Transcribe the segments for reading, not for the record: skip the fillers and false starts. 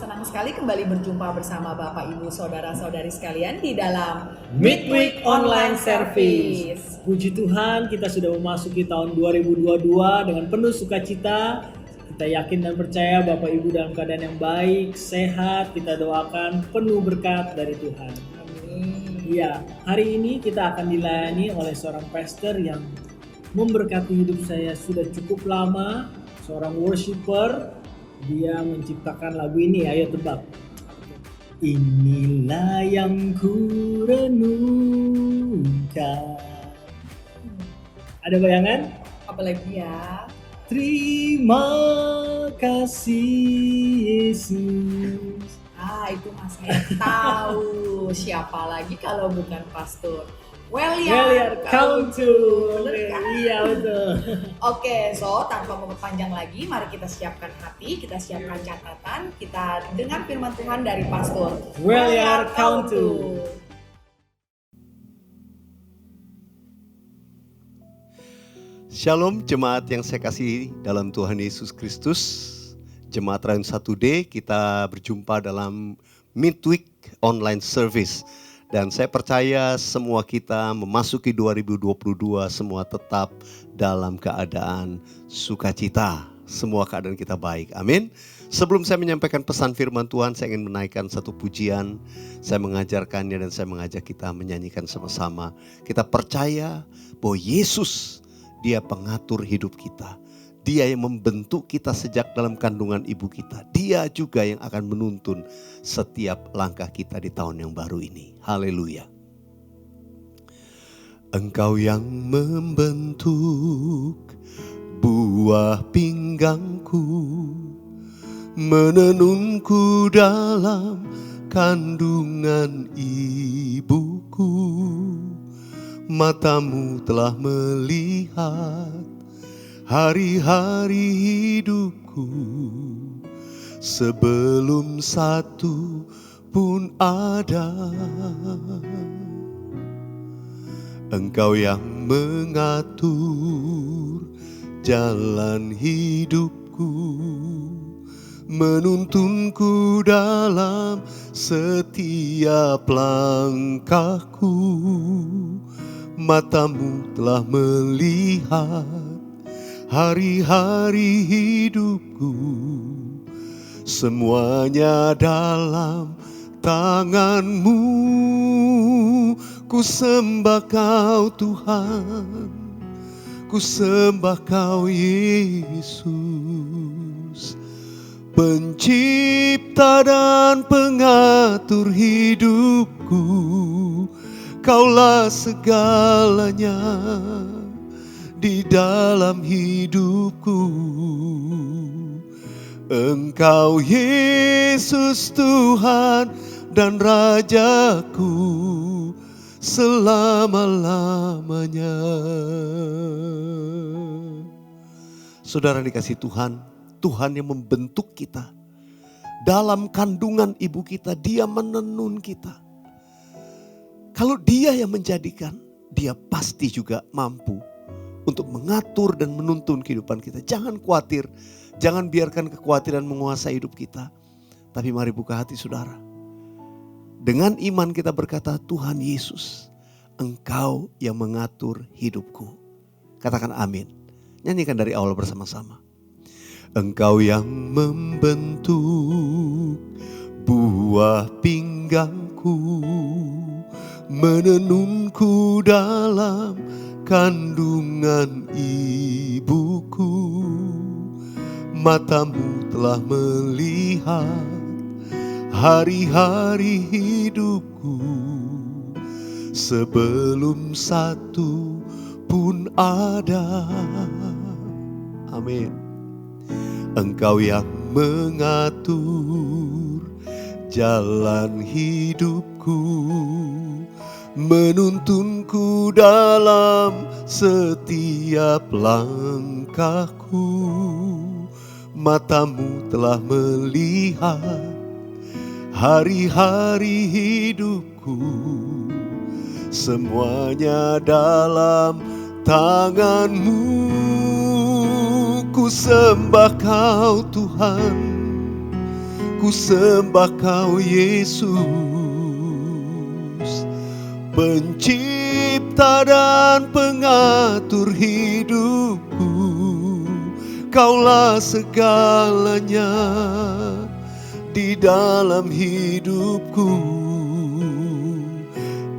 senang sekali kembali berjumpa bersama Bapak Ibu Saudara-saudari sekalian di dalam Midweek Online Service. Puji Tuhan, kita sudah memasuki tahun 2022 dengan penuh sukacita. Kita yakin dan percaya Bapak Ibu dalam keadaan yang baik, sehat. Kita doakan penuh berkat dari Tuhan. Amin. Ya, hari ini kita akan dilayani oleh seorang pastor yang memberkati hidup saya sudah cukup lama. Seorang worshiper. Dia menciptakan lagu ini, ayo tebak. Inilah yang ku renungkan. Ada bayangan? Apalagi ya? Terima kasih Yesus. Itu Mas saya tahu. Siapa lagi kalau bukan pastor? Well, count to. Iya betul. Oke, so tanpa memperpanjang lagi, mari kita siapkan hati, kita siapkan catatan, kita dengar firman Tuhan dari pastor. Count to. Shalom jemaat yang saya kasihi dalam Tuhan Yesus Kristus. Jemaat Rayon 1D, kita berjumpa dalam Midweek Online Service. Dan saya percaya semua kita memasuki 2022 semua tetap dalam keadaan sukacita. Semua keadaan kita baik. Amin. Sebelum saya menyampaikan pesan firman Tuhan, saya ingin menaikkan satu pujian. Saya mengajarkannya dan saya mengajak kita menyanyikan sama-sama. Kita percaya bahwa Yesus, Dia pengatur hidup kita. Dia yang membentuk kita sejak dalam kandungan ibu kita. Dia juga yang akan menuntun setiap langkah kita di tahun yang baru ini. Haleluya. Engkau yang membentuk buah pinggangku, menenunku dalam kandungan ibuku. Matamu telah melihat hari-hari hidupku, sebelum satu pun ada. Engkau yang mengatur jalan hidupku, menuntunku dalam setiap langkahku. Matamu telah melihat hari-hari hidupku, semuanya dalam tangan-Mu. Ku sembah Kau Tuhan, ku sembah Kau Yesus, pencipta dan pengatur hidupku. Kaulah segalanya di dalam hidupku. Engkau Yesus Tuhan dan Rajaku selama-lamanya. Saudara dikasih Tuhan, Tuhan yang membentuk kita. Dalam kandungan ibu kita, Dia menenun kita. Kalau Dia yang menjadikan, Dia pasti juga mampu untuk mengatur dan menuntun kehidupan kita. Jangan khawatir, jangan biarkan kekhawatiran menguasai hidup kita. Tapi mari buka hati saudara. Dengan iman kita berkata, Tuhan Yesus, Engkau yang mengatur hidupku. Katakan amin. Nyanyikan dari awal bersama-sama. Engkau yang membentuk buah pinggangku, menenunku dalam kandungan ibuku. Matamu telah melihat hari-hari hidupku, sebelum satu pun ada. Amin. Engkau yang mengatur jalan hidupku, menuntunku dalam setiap langkahku. Matamu telah melihat hari-hari hidupku, semuanya dalam tangan-Mu. Ku sembah Kau Tuhan, ku sembah Kau Yesus, pencipta dan pengatur hidupku. Kaulah segalanya di dalam hidupku.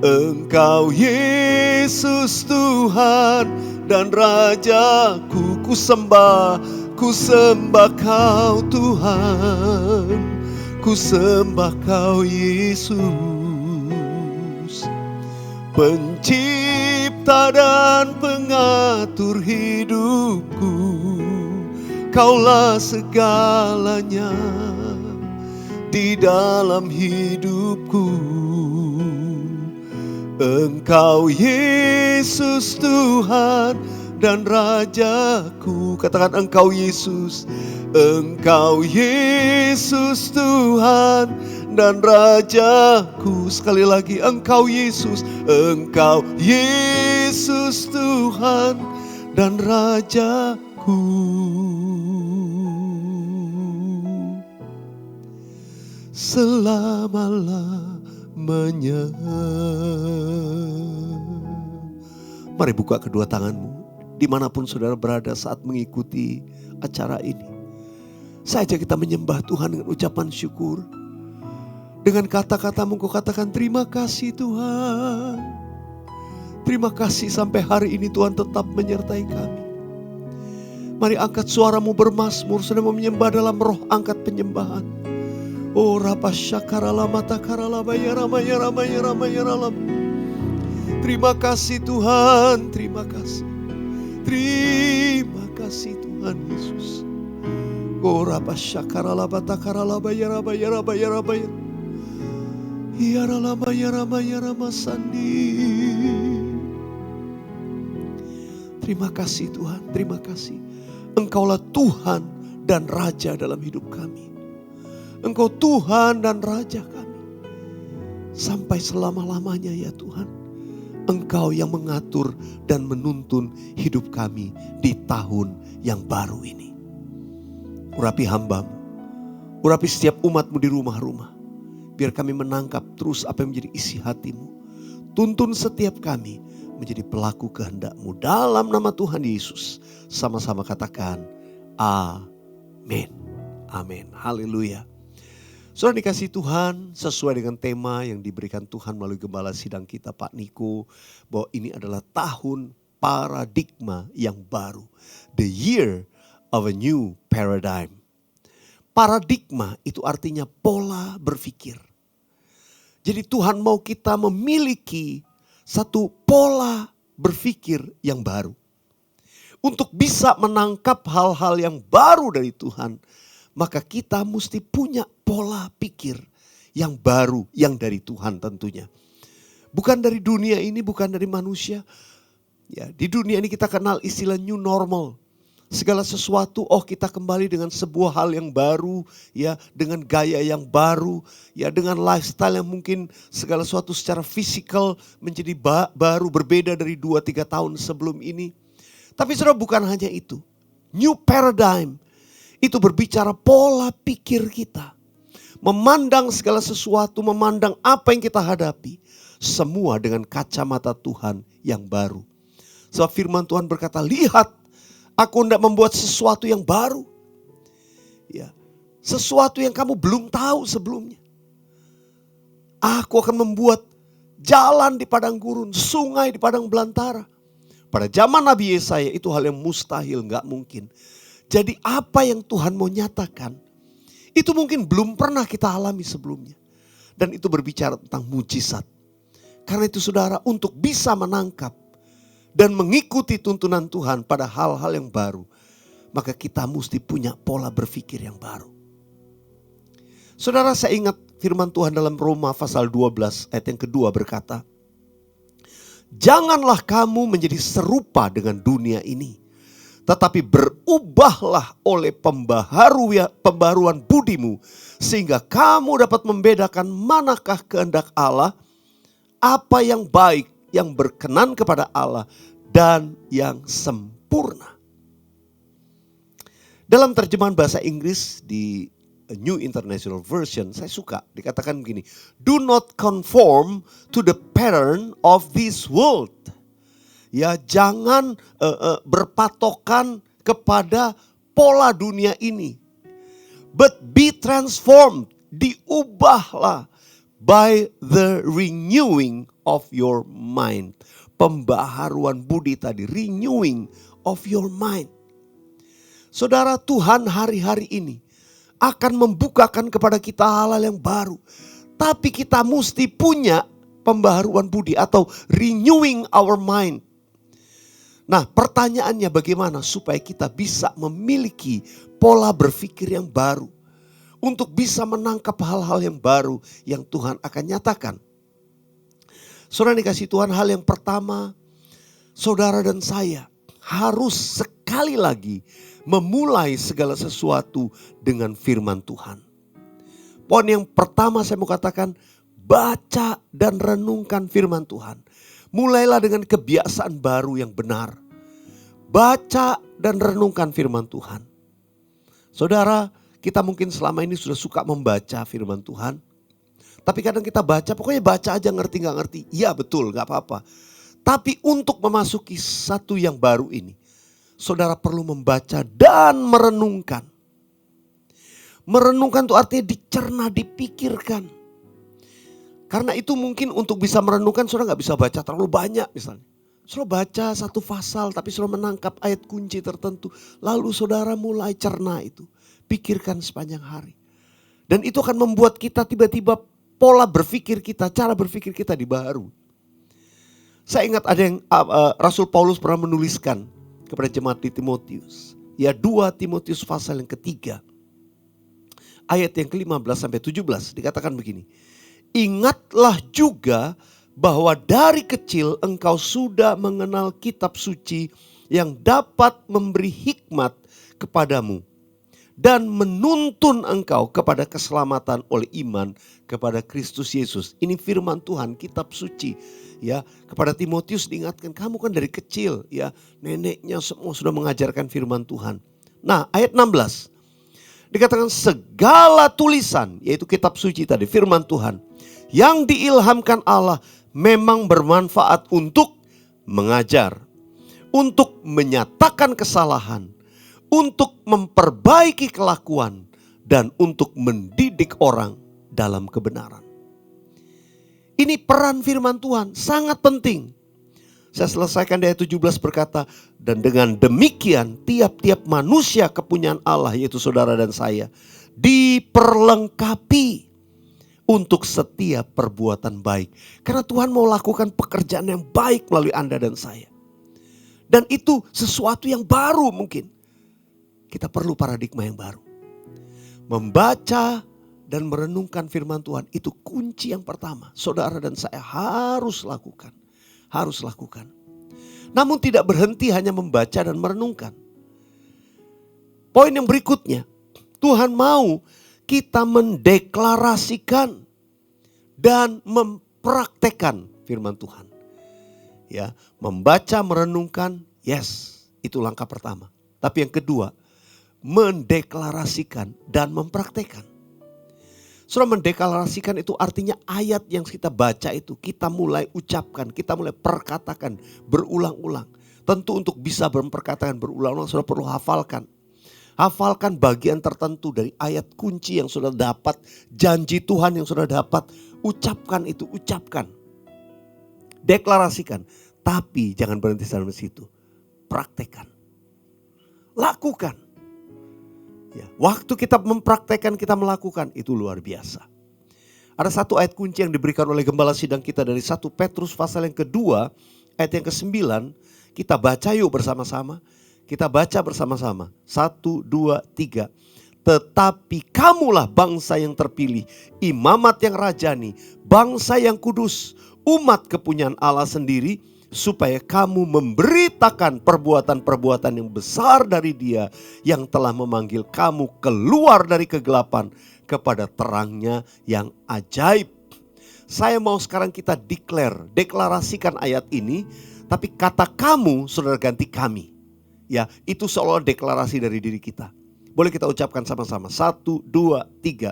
Engkau Yesus Tuhan dan Rajaku, ku sembah Kau Tuhan, ku sembah Kau Yesus, pencipta dan pengatur hidupku. Kaulah segalanya di dalam hidupku. Engkau Yesus Tuhan dan Rajaku. Katakan Engkau Yesus. Engkau Yesus Tuhan dan Rajaku. Sekali lagi, Engkau Yesus. Engkau Yesus Tuhan dan Rajaku. Selama-lamanya. Mari buka kedua tanganmu dimanapun saudara berada saat mengikuti acara ini. Saja kita menyembah Tuhan dengan ucapan syukur. Dengan kata-katamu kau katakan terima kasih Tuhan. Terima kasih sampai hari ini Tuhan tetap menyertai kami. Mari angkat suaramu bermazmur, saudara menyembah dalam roh, angkat penyembahan. Oh rapa syakarala mata karala bayara mayara mayara mayara. Terima kasih Tuhan, terima kasih. Terima kasih Tuhan Yesus. Oh rapa syakarala mata karala bayara bayara bayara bayara. Hiarala mayara mayara masandi. Terima kasih Tuhan, terima kasih. Engkaulah Tuhan dan Raja dalam hidup kami. Engkau Tuhan dan Raja kami. Sampai selama-lamanya ya Tuhan. Engkau yang mengatur dan menuntun hidup kami di tahun yang baru ini. Urapi hamba-Mu. Urapi setiap umat-Mu di rumah-rumah. Biar kami menangkap terus apa yang menjadi isi hati-Mu. Tuntun setiap kami menjadi pelaku kehendak-Mu dalam nama Tuhan Yesus. Sama-sama katakan amin. Amin. Haleluya. Saudara dikasih Tuhan, sesuai dengan tema yang diberikan Tuhan melalui gembala sidang kita Pak Niko, bahwa ini adalah tahun paradigma yang baru. The year of a new paradigm. Paradigma itu artinya pola berpikir. Jadi Tuhan mau kita memiliki satu pola berpikir yang baru. Untuk bisa menangkap hal-hal yang baru dari Tuhan, maka kita mesti punya pola pikir yang baru, yang dari Tuhan tentunya. Bukan dari dunia ini, bukan dari manusia. Ya, di dunia ini kita kenal istilah new normal. Segala sesuatu, kita kembali dengan sebuah hal yang baru, ya, dengan gaya yang baru, ya, dengan lifestyle yang mungkin segala sesuatu secara fisikal menjadi baru, berbeda dari 2-3 tahun sebelum ini. Tapi saudara, bukan hanya itu. New paradigm itu berbicara pola pikir kita. Memandang segala sesuatu, memandang apa yang kita hadapi, semua dengan kacamata Tuhan yang baru. Sebab firman Tuhan berkata, lihat, aku hendak membuat sesuatu yang baru. Ya, sesuatu yang kamu belum tahu sebelumnya. Aku akan membuat jalan di padang gurun, sungai di padang belantara. Pada zaman Nabi Yesaya itu hal yang mustahil, gak mungkin. Jadi apa yang Tuhan mau nyatakan, itu mungkin belum pernah kita alami sebelumnya. Dan itu berbicara tentang mujizat. Karena itu saudara, untuk bisa menangkap dan mengikuti tuntunan Tuhan pada hal-hal yang baru, maka kita mesti punya pola berpikir yang baru. Saudara, saya ingat firman Tuhan dalam Roma pasal 12 ayat yang kedua berkata, janganlah kamu menjadi serupa dengan dunia ini, tetapi berubahlah oleh pembaharuan budimu, sehingga kamu dapat membedakan manakah kehendak Allah, apa yang baik, yang berkenan kepada Allah, dan yang sempurna. Dalam terjemahan bahasa Inggris di New International Version, saya suka dikatakan begini, do not conform to the pattern of this world. Ya, jangan berpatokan kepada pola dunia ini. But be transformed, diubahlah by the renewing of your mind. Pembaharuan budi tadi, renewing of your mind. Saudara, Tuhan hari-hari ini akan membukakan kepada kita hal-hal yang baru. Tapi kita mesti punya pembaharuan budi atau renewing our mind. Nah, pertanyaannya bagaimana supaya kita bisa memiliki pola berpikir yang baru. Untuk bisa menangkap hal-hal yang baru yang Tuhan akan nyatakan. Saudara dikasih Tuhan, hal yang pertama, saudara dan saya harus sekali lagi memulai segala sesuatu dengan firman Tuhan. Poin yang pertama saya mau katakan, baca dan renungkan firman Tuhan. Mulailah dengan kebiasaan baru yang benar. Baca dan renungkan firman Tuhan. Saudara, kita mungkin selama ini sudah suka membaca firman Tuhan. Tapi kadang kita baca, pokoknya baca aja ngerti gak ngerti. Iya betul, gak apa-apa. Tapi untuk memasuki satu yang baru ini, saudara perlu membaca dan merenungkan. Merenungkan itu artinya dicerna, dipikirkan. Karena itu mungkin untuk bisa merenungkan saudara gak bisa baca terlalu banyak misalnya. Saudara baca satu pasal tapi saudara menangkap ayat kunci tertentu. Lalu saudara mulai cerna itu. Pikirkan sepanjang hari. Dan itu akan membuat kita tiba-tiba pola berpikir kita, cara berpikir kita dibaharui. Saya ingat ada yang Rasul Paulus pernah menuliskan kepada jemaat di Timotius. Ya, 2 Timotius pasal yang ketiga. Ayat yang ke-15 sampai 17 dikatakan begini. Ingatlah juga bahwa dari kecil engkau sudah mengenal kitab suci yang dapat memberi hikmat kepadamu dan menuntun engkau kepada keselamatan oleh iman kepada Kristus Yesus. Ini firman Tuhan, kitab suci. Ya, kepada Timotius diingatkan, kamu kan dari kecil ya, neneknya semua sudah mengajarkan firman Tuhan. Nah, ayat 16. Dikatakan segala tulisan, yaitu kitab suci tadi, firman Tuhan, yang diilhamkan Allah memang bermanfaat untuk mengajar, untuk menyatakan kesalahan, untuk memperbaiki kelakuan, dan untuk mendidik orang dalam kebenaran. Ini peran firman Tuhan, sangat penting. Saya selesaikan di ayat 17 berkata, dan dengan demikian tiap-tiap manusia kepunyaan Allah, yaitu saudara dan saya, diperlengkapi untuk setiap perbuatan baik. Karena Tuhan mau lakukan pekerjaan yang baik melalui Anda dan saya. Dan itu sesuatu yang baru mungkin. Kita perlu paradigma yang baru. Membaca dan merenungkan firman Tuhan itu kunci yang pertama. Saudara dan saya harus lakukan. Harus lakukan. Namun tidak berhenti hanya membaca dan merenungkan. Poin yang berikutnya. Tuhan mau kita mendeklarasikan dan mempraktekkan firman Tuhan. Ya, membaca, merenungkan, yes, itu langkah pertama. Tapi yang kedua, mendeklarasikan dan mempraktekkan. Saudara, mendeklarasikan itu artinya ayat yang kita baca itu kita mulai ucapkan, kita mulai perkatakan berulang-ulang. Tentu untuk bisa memperkatakan berulang-ulang saudara perlu hafalkan. Hafalkan bagian tertentu dari ayat kunci yang sudah dapat, janji Tuhan yang sudah dapat. Ucapkan itu, ucapkan. Deklarasikan, tapi jangan berhenti sampai situ. Praktekkan. Lakukan. Ya, waktu kita mempraktekkan, kita melakukan, itu luar biasa. Ada satu ayat kunci yang diberikan oleh gembala sidang kita dari 1 Petrus pasal yang kedua, ayat yang ke-9. Kita baca yuk bersama-sama. Kita baca bersama-sama. 1, 2, 3. Tetapi kamulah bangsa yang terpilih, imamat yang rajani, bangsa yang kudus, umat kepunyaan Allah sendiri, supaya kamu memberitakan perbuatan-perbuatan yang besar dari Dia yang telah memanggil kamu keluar dari kegelapan kepada terangnya yang ajaib. Saya mau sekarang kita deklarasikan ayat ini, tapi kata kamu saudara ganti kami. Ya, itu seolah deklarasi dari diri kita. Boleh kita ucapkan sama-sama. 1, 2, 3.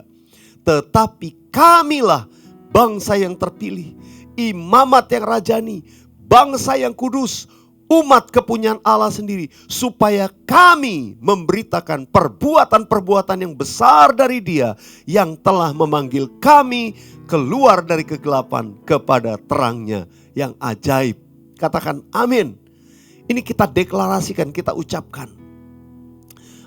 Tetapi kamilah bangsa yang terpilih, imamat yang rajani, bangsa yang kudus, umat kepunyaan Allah sendiri, supaya kami memberitakan perbuatan-perbuatan yang besar dari Dia yang telah memanggil kami keluar dari kegelapan kepada terangnya yang ajaib. Katakan amin. Ini kita deklarasikan, kita ucapkan.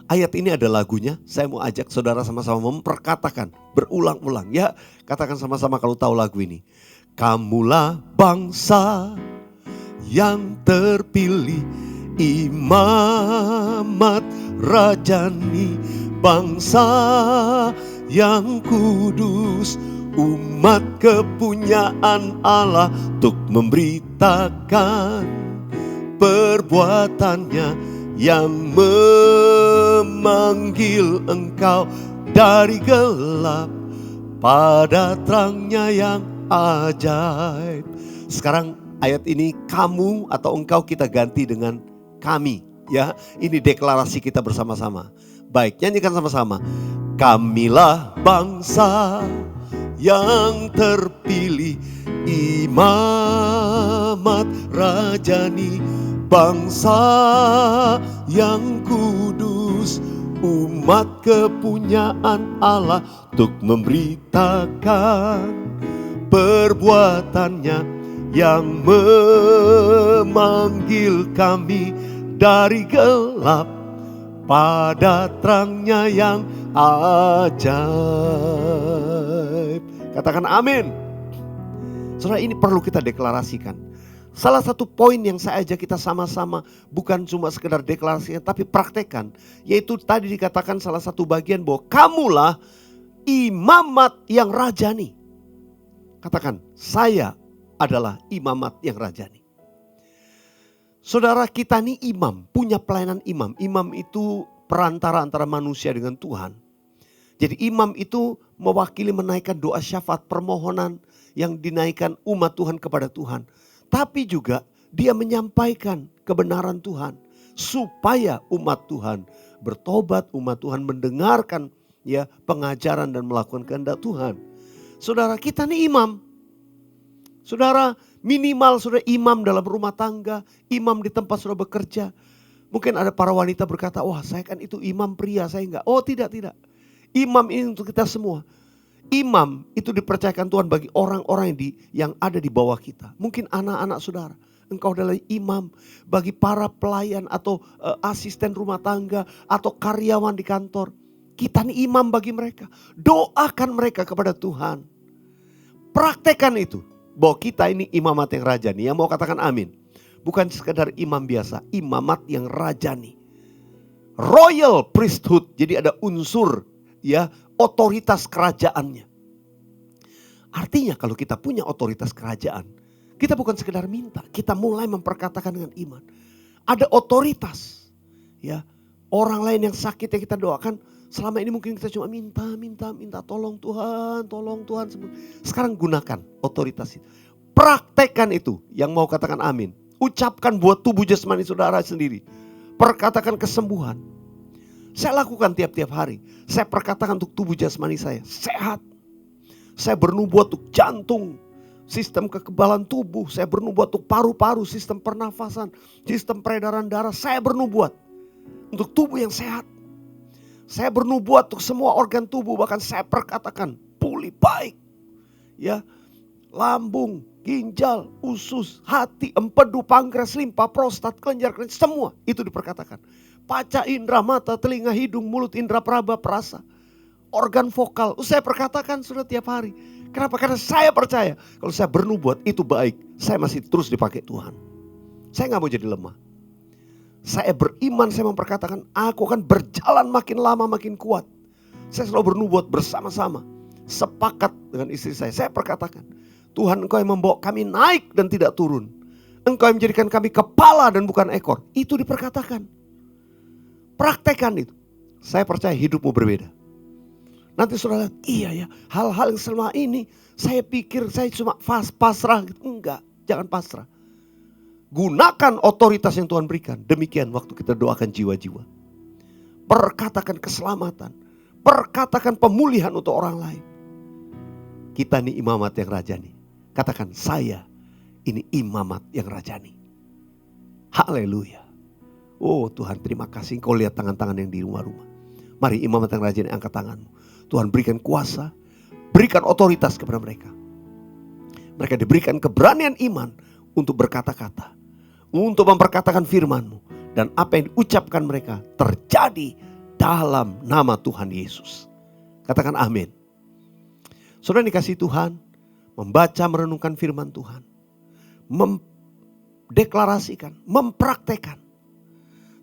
Ayat ini ada lagunya. Saya mau ajak saudara sama-sama memperkatakan berulang-ulang ya. Katakan sama-sama kalau tahu lagu ini. Kamulah bangsa yang terpilih, imamat rajani, bangsa yang kudus, umat kepunyaan Allah, untuk memberitakan perbuatannya yang memanggil engkau dari gelap pada terangnya yang ajaib. Sekarang ayat ini kamu atau engkau kita ganti dengan kami ya. Ini deklarasi kita bersama-sama. Baik, nyanyikan sama-sama. Kamilah bangsa yang terpilih, imamat rajani, bangsa yang kudus, umat kepunyaan Allah, untuk memberitakan perbuatannya yang memanggil kami dari gelap pada terangnya yang ajaib. Katakan amin. Saudara, ini perlu kita deklarasikan. Salah satu poin yang saya ajak kita sama-sama, bukan cuma sekedar deklarasikan tapi praktekkan, yaitu tadi dikatakan salah satu bagian bahwa kamulah imamat yang rajani. Katakan, saya adalah imamat yang rajani. Saudara, kita ini imam, punya pelayanan imam. Imam itu perantara antara manusia dengan Tuhan. Jadi imam itu mewakili menaikkan doa syafaat permohonan yang dinaikkan umat Tuhan kepada Tuhan. Tapi juga dia menyampaikan kebenaran Tuhan supaya umat Tuhan bertobat, umat Tuhan mendengarkan ya pengajaran dan melakukan kehendak Tuhan. Saudara, kita ini imam. Saudara, minimal saudara imam dalam rumah tangga, imam di tempat saudara bekerja. Mungkin ada para wanita berkata, wah saya kan itu imam pria, saya enggak. Oh tidak. Imam ini untuk kita semua. Imam itu dipercayakan Tuhan bagi orang-orang yang ada di bawah kita. Mungkin anak-anak saudara, engkau adalah imam bagi para pelayan atau asisten rumah tangga atau karyawan di kantor. Kita ini imam bagi mereka. Doakan mereka kepada Tuhan. Praktekkan itu. Bahwa kita ini imamat yang rajani. Yang mau katakan amin. Bukan sekedar imam biasa. Imamat yang rajani. Royal priesthood. Jadi ada unsur ya otoritas kerajaannya. Artinya kalau kita punya otoritas kerajaan. Kita bukan sekedar minta. Kita mulai memperkatakan dengan iman. Ada otoritas. Ya, orang lain yang sakit yang kita doakan. Selama ini mungkin kita cuma minta. Tolong Tuhan. Sekarang gunakan otoritas itu. Praktekkan itu. Yang mau katakan amin. Ucapkan buat tubuh jasmani saudara sendiri. Perkatakan kesembuhan. Saya lakukan tiap-tiap hari. Saya perkatakan untuk tubuh jasmani saya. Sehat. Saya bernubuat untuk jantung. Sistem kekebalan tubuh. Saya bernubuat untuk paru-paru. Sistem pernafasan. Sistem peredaran darah. Saya bernubuat untuk tubuh yang sehat. Saya bernubuat untuk semua organ tubuh. Bahkan saya perkatakan pulih baik. Ya, lambung, ginjal, usus, hati, empedu, pankreas, limpa, prostat, kelenjar, semua itu diperkatakan. Panca indera, mata, telinga, hidung, mulut, indera peraba, perasa, organ vokal. Saya perkatakan sudah tiap hari. Kenapa? Karena saya percaya kalau saya bernubuat itu baik. Saya masih terus dipakai Tuhan. Saya gak mau jadi lemah. Saya beriman, saya memperkatakan aku akan berjalan makin lama makin kuat. Saya selalu bernubuat bersama-sama. Sepakat dengan istri saya. Saya perkatakan, Tuhan Engkau yang membawa kami naik dan tidak turun. Engkau yang menjadikan kami kepala dan bukan ekor. Itu diperkatakan. Praktekkan itu. Saya percaya hidupmu berbeda. Nanti saudara lihat, iya ya, hal-hal yang selama ini saya pikir saya cuma pasrah. Enggak, jangan pasrah. Gunakan otoritas yang Tuhan berikan. Demikian waktu kita doakan jiwa-jiwa. perkatakan keselamatan, perkatakan pemulihan untuk orang lain. Kita nih imamat yang rajani. Katakan, saya ini imamat yang rajani. Haleluya. Oh Tuhan, terima kasih. Engkau lihat tangan-tangan yang di rumah-rumah. Mari imamat yang rajani, angkat tanganmu. Tuhan berikan kuasa, berikan otoritas kepada mereka. Mereka diberikan keberanian iman untuk berkata-kata, untuk memperkatakan firman-Mu. Dan apa yang diucapkan mereka terjadi dalam nama Tuhan Yesus. Katakan amin. Saudara dikasih Tuhan, membaca merenungkan firman Tuhan, mendeklarasikan, mempraktekkan.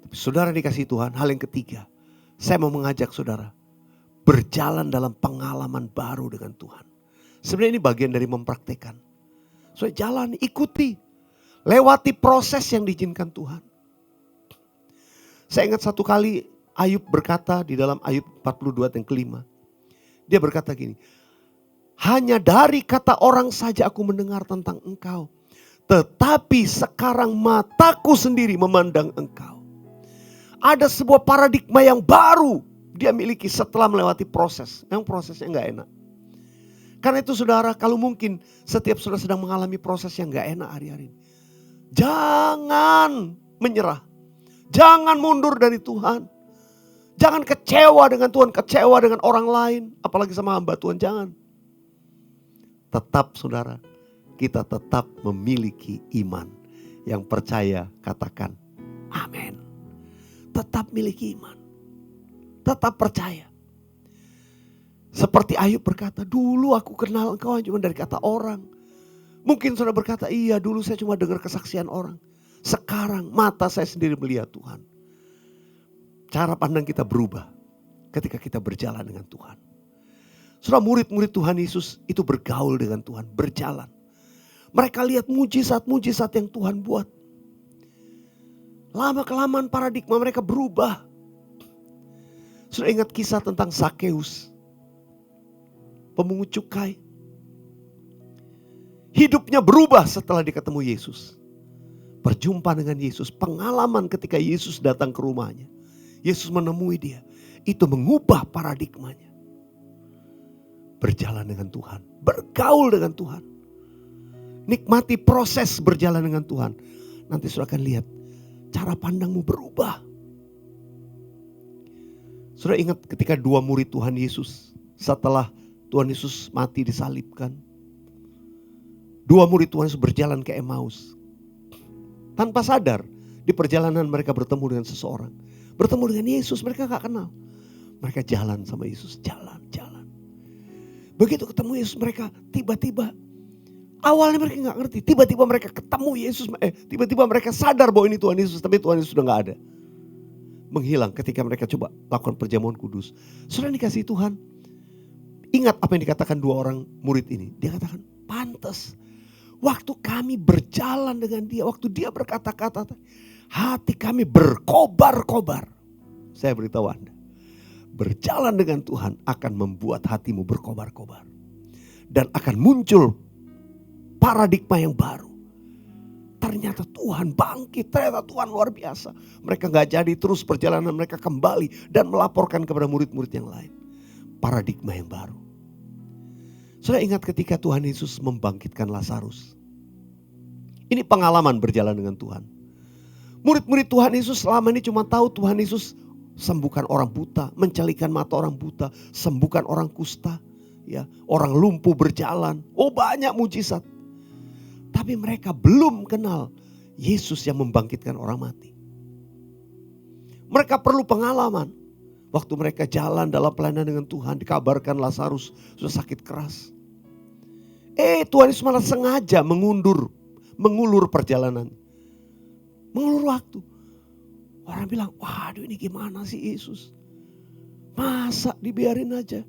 Tapi saudara dikasih Tuhan, hal yang ketiga, saya mau mengajak saudara berjalan dalam pengalaman baru dengan Tuhan. Sebenarnya ini bagian dari mempraktekkan. Saudara jalan, ikuti, lewati proses yang diizinkan Tuhan. Saya ingat satu kali Ayub berkata di dalam Ayub 42 yang kelima. Dia berkata gini, hanya dari kata orang saja aku mendengar tentang engkau. Tetapi sekarang mataku sendiri memandang engkau. Ada sebuah paradigma yang baru dia miliki setelah melewati proses. Yang prosesnya gak enak. Karena itu saudara, kalau mungkin setiap saudara sedang mengalami proses yang gak enak hari-hari ini. Jangan menyerah. Jangan mundur dari Tuhan. Jangan kecewa dengan Tuhan, kecewa dengan orang lain. Apalagi sama hamba Tuhan, jangan. Tetap saudara, kita tetap memiliki iman. Yang percaya katakan amin. Tetap miliki iman. Tetap percaya. Seperti Ayub berkata, dulu aku kenal engkau cuma dari kata orang. Mungkin saudara berkata, iya dulu saya cuma dengar kesaksian orang. Sekarang mata saya sendiri melihat Tuhan. Cara pandang kita berubah ketika kita berjalan dengan Tuhan. Saudara, murid-murid Tuhan Yesus itu bergaul dengan Tuhan, berjalan. Mereka lihat mujizat-mujizat yang Tuhan buat. Lama-kelamaan paradigma mereka berubah. Sudah ingat kisah tentang Zakeus, pemungut cukai. Hidupnya berubah setelah dia ketemu Yesus. Berjumpa dengan Yesus, pengalaman ketika Yesus datang ke rumahnya. Yesus menemui dia, itu mengubah paradigmanya. Berjalan dengan Tuhan, bergaul dengan Tuhan. Nikmati proses berjalan dengan Tuhan. Nanti saudara akan lihat cara pandangmu berubah. Saudara ingat ketika dua murid Tuhan Yesus setelah Tuhan Yesus mati disalibkan. Dua murid Tuhan Yesus berjalan ke Emmaus. Tanpa sadar di perjalanan mereka bertemu dengan seseorang. Bertemu dengan Yesus, mereka gak kenal. Mereka jalan sama Yesus, jalan. Begitu ketemu Yesus mereka tiba-tiba. Awalnya mereka gak ngerti, tiba-tiba mereka ketemu Yesus. Tiba-tiba mereka sadar bahwa ini Tuhan Yesus, tapi Tuhan Yesus sudah gak ada. Menghilang ketika mereka coba lakukan perjamuan kudus. Sudah dikasih Tuhan. Ingat apa yang dikatakan dua orang murid ini. Dia katakan, pantas. Waktu kami berjalan dengan dia, waktu dia berkata-kata, hati kami berkobar-kobar. Saya beritahu Anda, berjalan dengan Tuhan akan membuat hatimu berkobar-kobar. Dan akan muncul paradigma yang baru. Ternyata Tuhan bangkit, ternyata Tuhan luar biasa. Mereka gak jadi terus perjalanan mereka kembali dan melaporkan kepada murid-murid yang lain. Paradigma yang baru. Sudah ingat ketika Tuhan Yesus membangkitkan Lazarus. Ini pengalaman berjalan dengan Tuhan. Murid-murid Tuhan Yesus selama ini cuma tahu Tuhan Yesus sembuhkan orang buta, mencelikan mata orang buta, sembuhkan orang kusta, ya, orang lumpuh berjalan. Oh, banyak mujizat. Tapi mereka belum kenal Yesus yang membangkitkan orang mati. Mereka perlu pengalaman. Waktu mereka jalan dalam pelayanan dengan Tuhan, dikabarkan Lazarus sudah sakit keras. Tuhan Yesus malah sengaja mengulur perjalanan. Mengulur waktu. Orang bilang, waduh ini gimana sih Yesus? Masa dibiarin aja?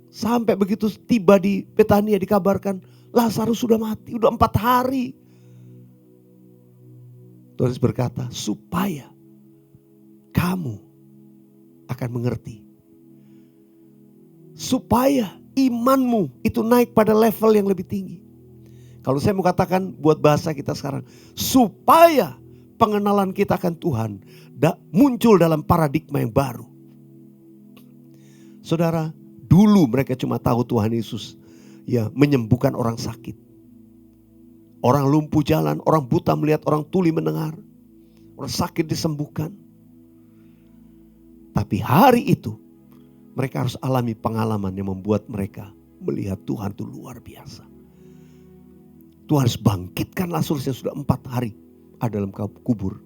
Sampai begitu tiba di Betania dikabarkan Lazarus sudah mati, udah 4 hari. Tuhan Yesus berkata, supaya kamu akan mengerti. Supaya imanmu itu naik pada level yang lebih tinggi. Kalau saya mau katakan buat bahasa kita sekarang, supaya pengenalan kita akan Tuhan muncul dalam paradigma yang baru. Saudara, dulu mereka cuma tahu Tuhan Yesus ya menyembuhkan orang sakit. Orang lumpuh jalan, orang buta melihat, orang tuli mendengar. Orang sakit disembuhkan. Tapi hari itu mereka harus alami pengalaman yang membuat mereka melihat Tuhan itu luar biasa. Tuhan harus bangkitkan Lazarus yang sudah 4 hari ada dalam kubur.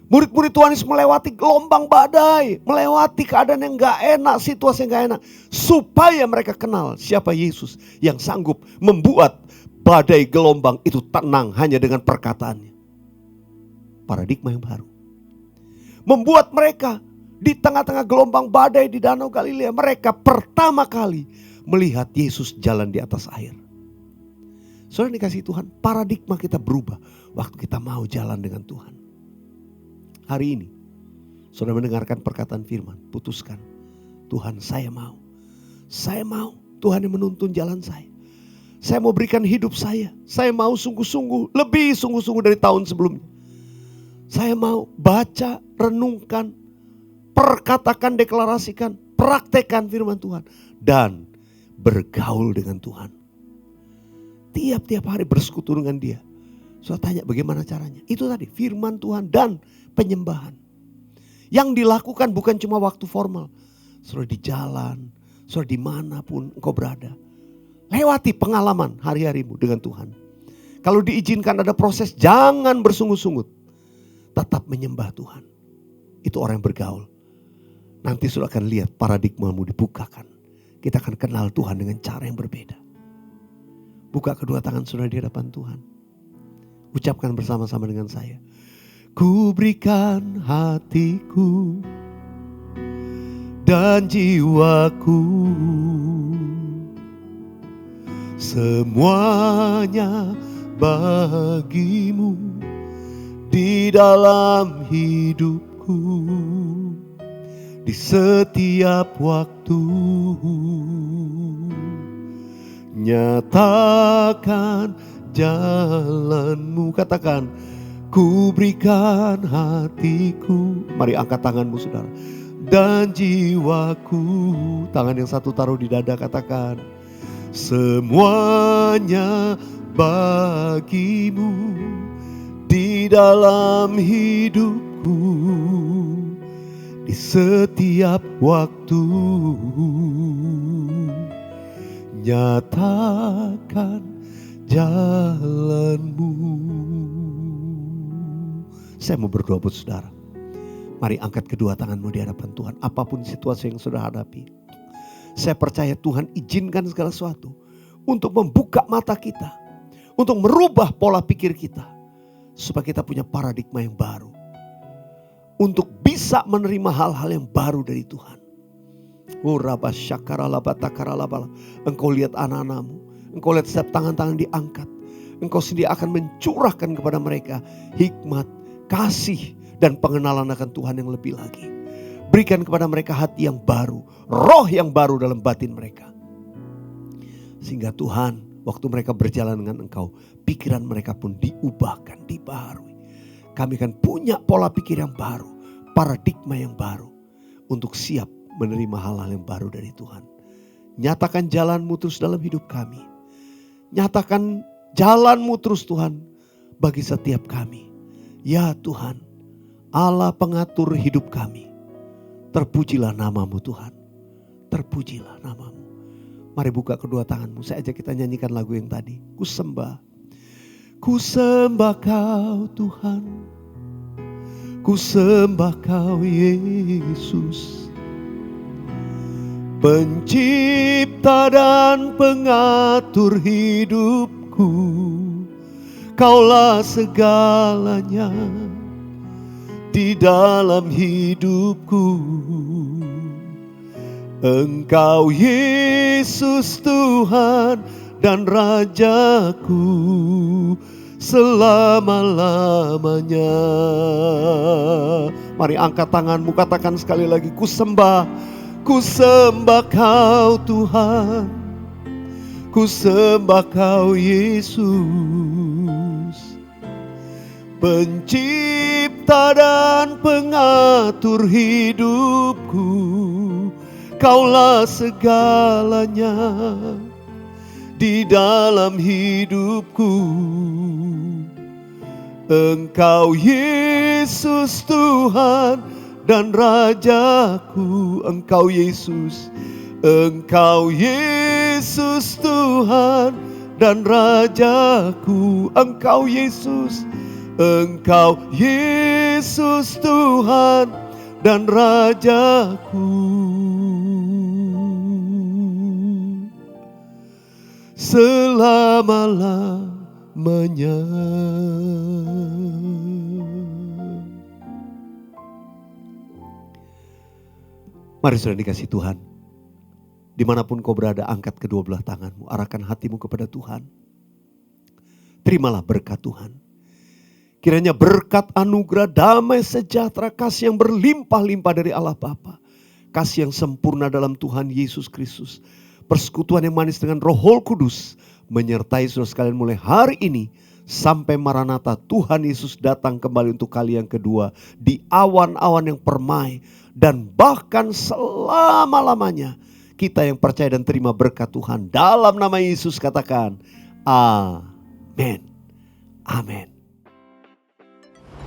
Murid-murid Tuhan Yesus melewati gelombang badai, melewati keadaan yang gak enak, situasi yang gak enak. Supaya mereka kenal siapa Yesus yang sanggup membuat badai gelombang itu tenang hanya dengan perkataannya. Paradigma yang baru. Membuat mereka di tengah-tengah gelombang badai di Danau Galilea, mereka pertama kali melihat Yesus jalan di atas air. Saudara dikasih Tuhan, paradigma kita berubah waktu kita mau jalan dengan Tuhan. Hari ini, saudara mendengarkan perkataan firman, putuskan. Tuhan, saya mau. Saya mau Tuhan yang menuntun jalan saya. Saya mau berikan hidup saya. Saya mau sungguh-sungguh, lebih sungguh-sungguh dari tahun sebelumnya. Saya mau baca, renungkan, perkatakan, deklarasikan, praktekkan firman Tuhan. Dan bergaul dengan Tuhan. Tiap-tiap hari bersekutu dengan dia. Saya tanya bagaimana caranya. Itu tadi firman Tuhan dan penyembahan. Yang dilakukan bukan cuma waktu formal. Saudara di jalan, saudara dimanapun engkau berada. Lewati pengalaman hari-harimu dengan Tuhan. Kalau diizinkan ada proses, jangan bersungut-sungut. Tetap menyembah Tuhan. Itu orang yang bergaul. Nanti saudara akan lihat paradigmamu dibukakan. Kita akan kenal Tuhan dengan cara yang berbeda. Buka kedua tangan saudara di hadapan Tuhan. Ucapkan bersama-sama dengan saya. Ku berikan hatiku dan jiwaku, semuanya bagimu di dalam hidupku, di setiap waktu. Nyatakan jalanmu. Katakan, ku berikan hatiku. Mari angkat tanganmu saudara. Dan jiwaku. Tangan yang satu taruh di dada, katakan, semuanya bagimu di dalam hidupku, di setiap waktu. Nyatakan jalanmu. Saya mau berdoa buat saudara. Mari angkat kedua tanganmu di hadapan Tuhan. Apapun situasi yang saudara hadapi. Saya percaya Tuhan izinkan segala sesuatu untuk membuka mata kita. Untuk merubah pola pikir kita. Supaya kita punya paradigma yang baru. Untuk bisa menerima hal-hal yang baru dari Tuhan. Engkau lihat anak-anakmu. Engkau lihat setiap tangan-tangan diangkat. Engkau sendiri akan mencurahkan kepada mereka hikmat, kasih, dan pengenalan akan Tuhan yang lebih lagi. Berikan kepada mereka hati yang baru, roh yang baru dalam batin mereka. Sehingga Tuhan, waktu mereka berjalan dengan Engkau, pikiran mereka pun diubahkan, dibaharui. Kami akan punya pola pikir yang baru, paradigma yang baru, untuk siap menerima hal-hal yang baru dari Tuhan. Nyatakan jalan-Mu terus dalam hidup kami. Nyatakan jalan-Mu terus Tuhan bagi setiap kami. Ya Tuhan, Allah pengatur hidup kami. Terpujilah nama-Mu Tuhan. Terpujilah nama-Mu. Mari buka kedua tanganmu. Saya ajak kita nyanyikan lagu yang tadi. Ku sembah. Ku sembah Kau Tuhan. Ku sembah Kau Yesus. Pencipta dan pengatur hidupku. Kaulah segalanya di dalam hidupku. Engkau Yesus Tuhan dan Rajaku selama-lamanya. Mari angkat tanganmu, katakan sekali lagi, ku sembah Kau Tuhan, ku sembah Kau Yesus. Pencipta dan pengatur hidupku, Kaulah segalanya di dalam hidupku. Engkau Yesus Tuhan dan Rajaku. Engkau Yesus, Engkau Yesus Tuhan dan Rajaku. Engkau Yesus, Engkau Yesus Tuhan dan Rajaku. Selama-lamanya. Mari saudara dikasih Tuhan, dimanapun kau berada, angkat kedua belah tanganmu, arahkan hatimu kepada Tuhan. Terimalah berkat Tuhan. Kiranya berkat, anugerah, damai, sejahtera, kasih yang berlimpah-limpah dari Allah Bapa, kasih yang sempurna dalam Tuhan Yesus Kristus, persekutuan yang manis dengan Roh Kudus menyertai saudara sekalian mulai hari ini sampai Maranatha, Tuhan Yesus datang kembali untuk kali yang kedua di awan-awan yang permai, dan bahkan selama-lamanya. Kita yang percaya dan terima berkat Tuhan dalam nama Yesus katakan amin. Amin.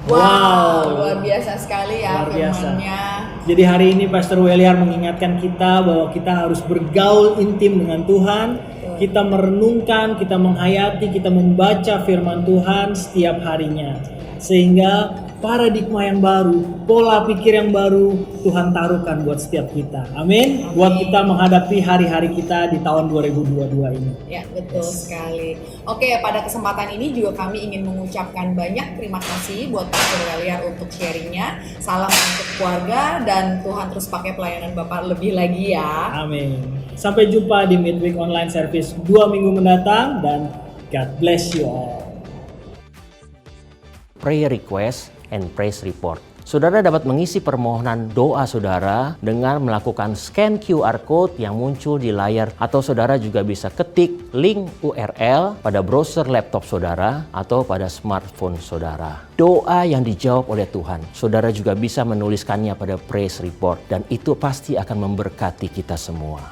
Wow, luar biasa sekali ya firman-Nya. Jadi hari ini Pastor Weliar mengingatkan kita bahwa kita harus bergaul intim dengan Tuhan. Kita merenungkan, kita menghayati, kita membaca firman Tuhan setiap harinya. Sehingga paradigma yang baru, pola pikir yang baru Tuhan taruhkan buat setiap kita. Amin. Buat kita menghadapi hari-hari kita di tahun 2022 ini. Ya, betul sekali. Oke, pada kesempatan ini juga kami ingin mengucapkan banyak terima kasih buat Pastor Weliar untuk sharingnya. Salam untuk keluarga dan Tuhan terus pakai pelayanan Bapak lebih lagi ya. Amin. Sampai jumpa di Midweek Online Service 2 minggu mendatang dan God bless you all. Prayer request and praise report. Saudara dapat mengisi permohonan doa saudara dengan melakukan scan QR code yang muncul di layar, atau saudara juga bisa ketik link URL pada browser laptop saudara atau pada smartphone saudara. Doa yang dijawab oleh Tuhan, saudara juga bisa menuliskannya pada praise report, dan itu pasti akan memberkati kita semua.